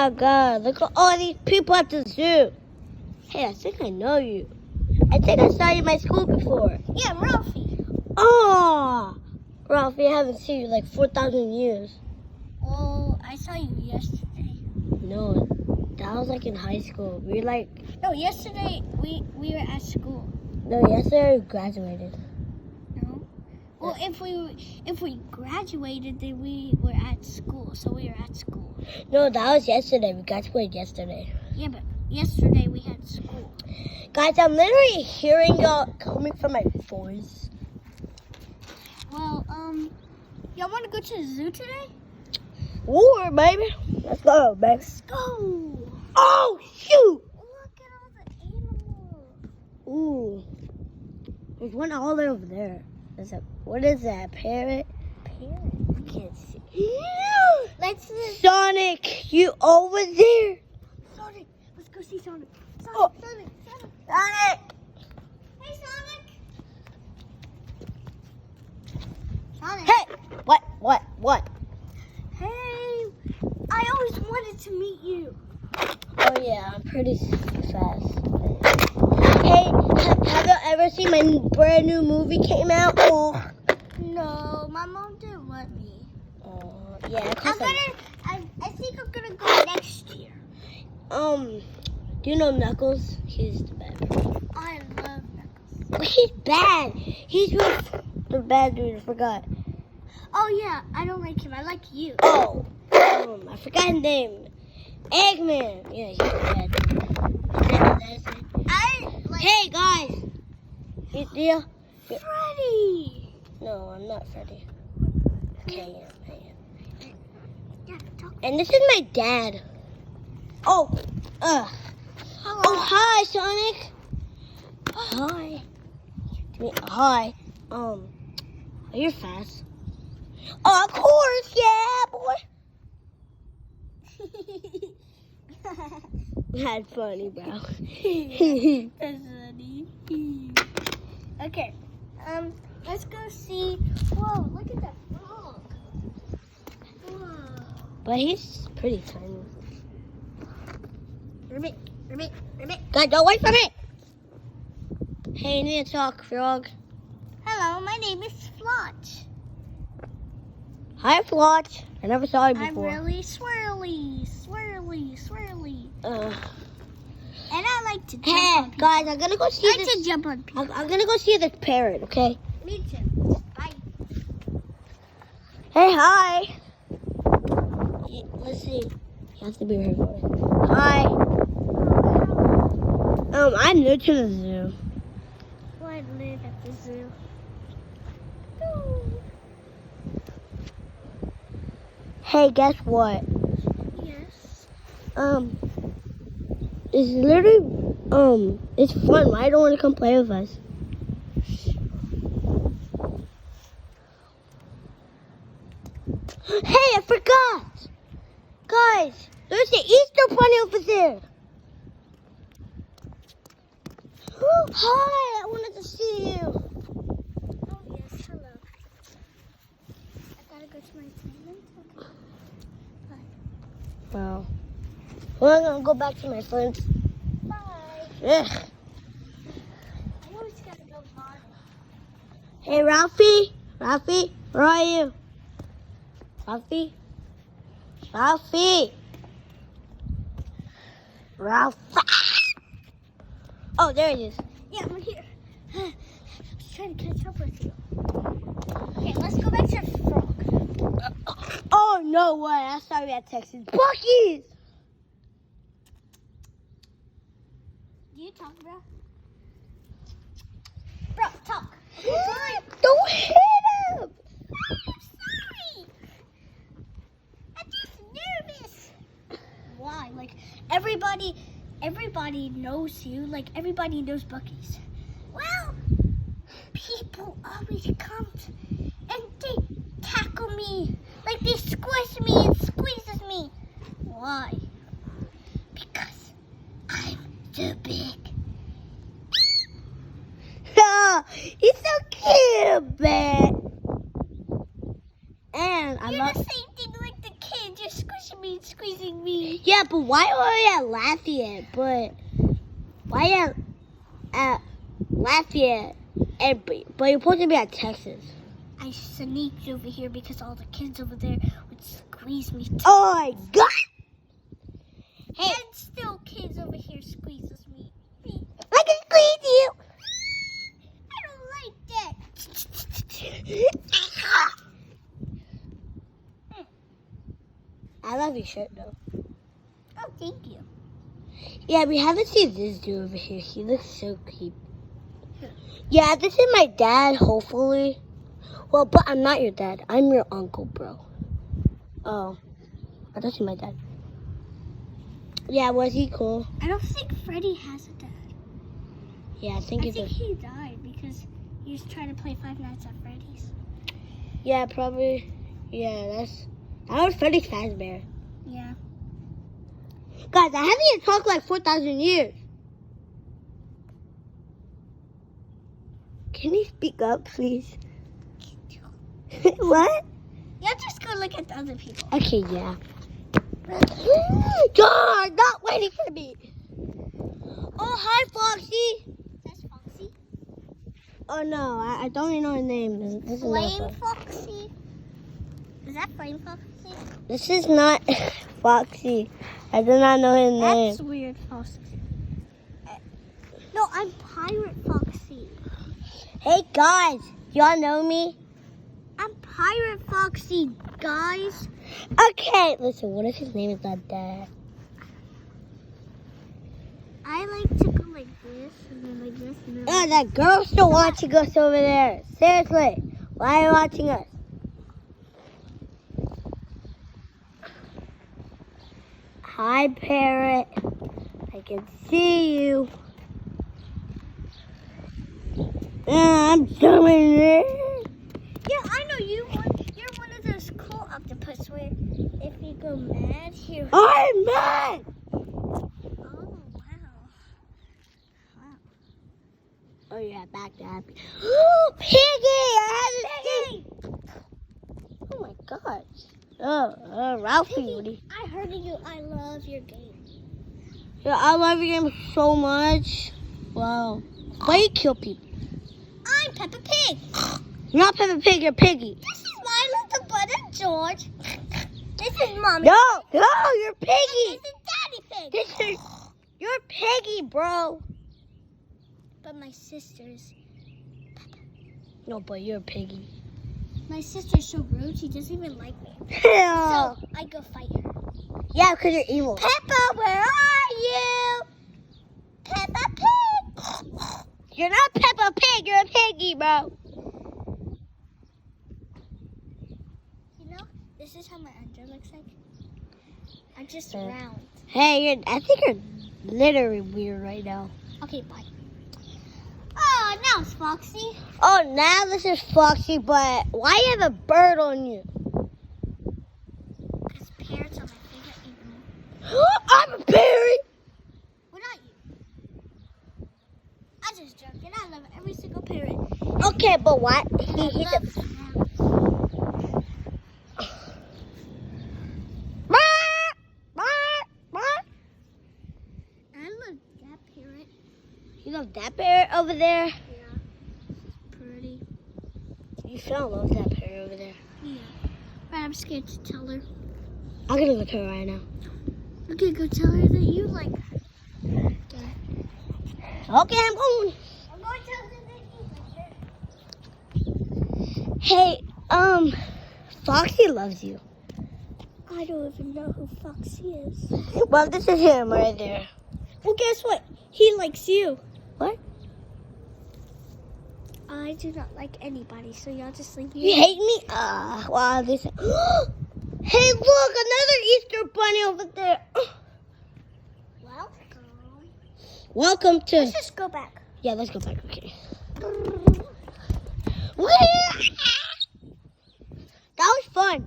my God. Look at all these people at the zoo. Hey, I think I know you. I think I saw you in my school before. Yeah, Ralphie. Oh, Ralphie, I haven't seen you like 4,000 years. Oh, I saw you yesterday. No, that was like in high school. We were like... No, yesterday we were at school. No, yesterday we graduated. No. Well, if we graduated, then we were at school. So we were at school. No, that was yesterday. We graduated yesterday. Yeah, but yesterday we had school. Guys, I'm literally hearing y'all coming from my voice. Well, y'all want to go to the zoo today? Or, baby. Let's go, baby. Let's go. Oh, shoot. Look at all the animals. Ooh. There's one all the way over there. What is that? Parrot? Parrot. I can't see. Let's Sonic, you over there? Sonic. Let's go see Sonic. Sonic. Oh. Sonic. Sonic. Sonic. Hey, Sonic. Sonic. Hey. What? Hey. I always wanted to meet you. Oh, yeah. I'm pretty fast. Hey, have you ever seen my brand new movie came out? Oh. No, my mom didn't let me. Oh, yeah. I think I'm gonna go next year. Do you know Knuckles? He's the bad. I love Knuckles. He's bad. He's with the bad dude. I forgot. Oh yeah, I don't like him. I like you. Oh, I forgot his name. Eggman. Yeah, he's bad. Hey guys. Yeah. Freddy. No, I'm not Freddy. Okay, I am. Yeah, talk. And this is my dad. Oh, Hello. Oh, hi, Sonic. Hi. Hi. You're fast. Oh, of course, yeah, boy. That's funny, bro. That's funny. Okay. Let's go see. Whoa, look at that frog. Whoa. But he's pretty tiny. Ribbit. God, don't wait for me. Hey, you need to talk, frog. Hello, my name is Flotch. Hi, Flotch. I never saw you before. I'm really swirly. And I like to jump Hey, on people. guys, I'm gonna go see I like this. to jump on people. I'm gonna go see this parrot, okay? Me too. Bye. Hey, hi. Let's see. You have to be her voice. Hi. I'm new to the zoo. Well, I live at the zoo. Hey, guess what? Yes. It's literally, it's fun. Why don't want to come play with us? Hey, I forgot. Guys, there's the Easter bunny over there. Hi, I wanted to see you. Oh, yes. Hello. I gotta go to my appointment. Okay. Bye. Wow. Well, I'm gonna go back to my friends. Bye. Ugh. I always gotta go bottom. Hey, Ralphie, where are you? Ralphie. Oh, there he is. Yeah, I'm here. I was trying to catch up with you. Okay, let's go back to the frog. Oh, no way. I saw you at Texas. Buc-ee's. Do you talk, bro? Bro, talk. Okay, Don't hit him. I'm sorry. I'm just nervous. Why? Like, everybody knows you. Like, everybody knows Buc-ee's. Well, people always come and they tackle me. Like, they squish me and squeezes me. Why? Because I'm too big. Oh, he's so cute, man. And I You're love. the same thing like the kid, just squishing me and squeezing me. Yeah, but why are we at Lafayette? But why at Lafayette? But you're supposed to be at Texas. I sneaked over here because all the kids over there would squeeze me. Oh my God! Hey, And still kids over here squeezes me. I can squeeze you. I don't like that. I love your shirt though. Oh, thank you. Yeah, we haven't seen this dude over here. He looks so cute. Yeah, this is my dad, hopefully. Well, but I'm not your dad. I'm your uncle, bro. Oh, I don't see my dad. Yeah, was he cool? I don't think Freddy has a dad. Yeah, I think I he think does. he died because he was trying to play Five Nights at Freddy's. Yeah, probably. Yeah, that was Freddy Fazbear. Yeah. Guys, I haven't even talked like 4,000 years. Can you speak up, please? What? Yeah, just go look at the other people. Okay, yeah. God, not waiting for me. Oh, hi, Foxy. That's Foxy. Oh, no, I don't even know her name. This is not Flame Foxy. Foxy. Is that Flame Foxy? This is not Foxy. I do not know his name. That's weird, Foxy. No, I'm Pirate Foxy. Hey, guys, y'all know me? I'm Pirate Foxy, guys. Okay, listen, what if his name is not Dad? I like to go like this and then like this and then Oh, that girl's still watching us over there. Seriously, why are you watching us? Hi, Parrot. I can see you. I'm coming in. Yeah, I know you're one of those cool octopus where if you go mad here. I'm mad. Oh wow. Oh, yeah, back to happy. Piggy! I had it. Oh, my gosh. Oh, Ralphie. Piggy, I heard you. I love your game. Yeah, I love your game so much. Wow. Why you kill people? I'm Peppa Pig. You're not Peppa Pig, you're Piggy. This is my little brother George. This is Mommy. No, you're Piggy. This is Daddy Pig. You're Piggy, bro. But my sister's No, but you're Piggy. my sister's so rude. She doesn't even like me. Yeah, So I go fight her. because you're evil. Peppa, where are you? Peppa Pig. You're not Peppa Pig, you're a Piggy, bro. You know, this is how my under looks like. I'm just Yeah. round. Hey, I think you're literally weird right now. Okay, bye. Oh, now it's Foxy. Oh, now this is Foxy, but why you have a bird on you? Because parrots are my favorite animal. I'm a berry. Well, not you. I just joke, and I love every single parrot. Okay, but what? I love parrots. I love that parrot. You love that parrot over there? Yeah. It's pretty. You still love that parrot over there. Yeah. But I'm scared to tell her. I'm gonna look at her right now. Okay, go tell her that you like her. Okay. Okay, I'm going. I'm going to tell her that you like her. Hey, Foxy loves you. I don't even know who Foxy is. Well, this is him right there. Well, guess what? He likes you. What? I do not like anybody, so y'all just leave me. You hate me? Wow, this. Hey, look, another Easter bunny over there. Welcome. Welcome to. Let's just go back. Yeah, let's go back. Okay. That was fun.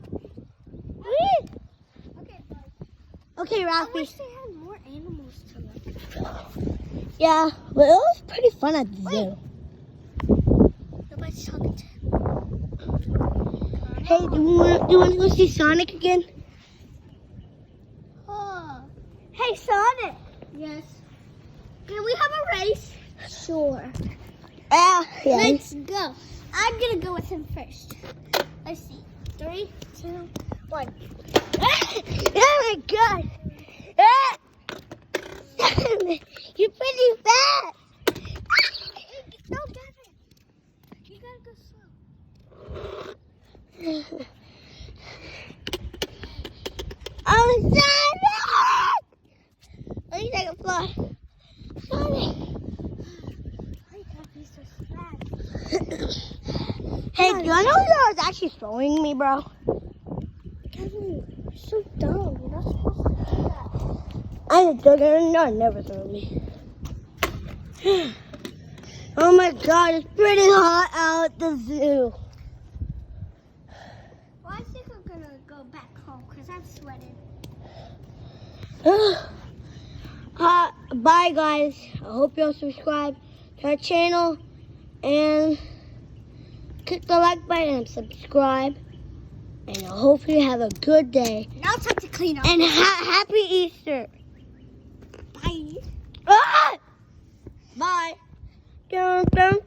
Okay, bye. Okay, I Ralphie. wish they had more animals to look at. Yeah, but it was pretty fun at the zoo. Nobody's talking to him. Hey, do you want to go see Sonic again? Oh, Hey, Sonic. Yes. Can we have a race? Sure. Yeah. Let's go. I'm gonna go with him first. Let's see. 3, 2, 1. Oh my God. Ah! You're pretty fast. No, Gavin. You gotta go slow. Oh, Sonic! At least I can fly. Sonic. I gotta be so fast. Hey, do you know that was actually throwing me, bro? Gavin, you're so dumb. You're not supposed to do that. No, never throw me. Oh my God, it's pretty hot out at the zoo. Well, I think I'm gonna go back home because I'm sweating. Bye, guys. I hope you'll subscribe to our channel and click the like button and subscribe. And I hope you have a good day. Now it's time to clean up. And happy Easter.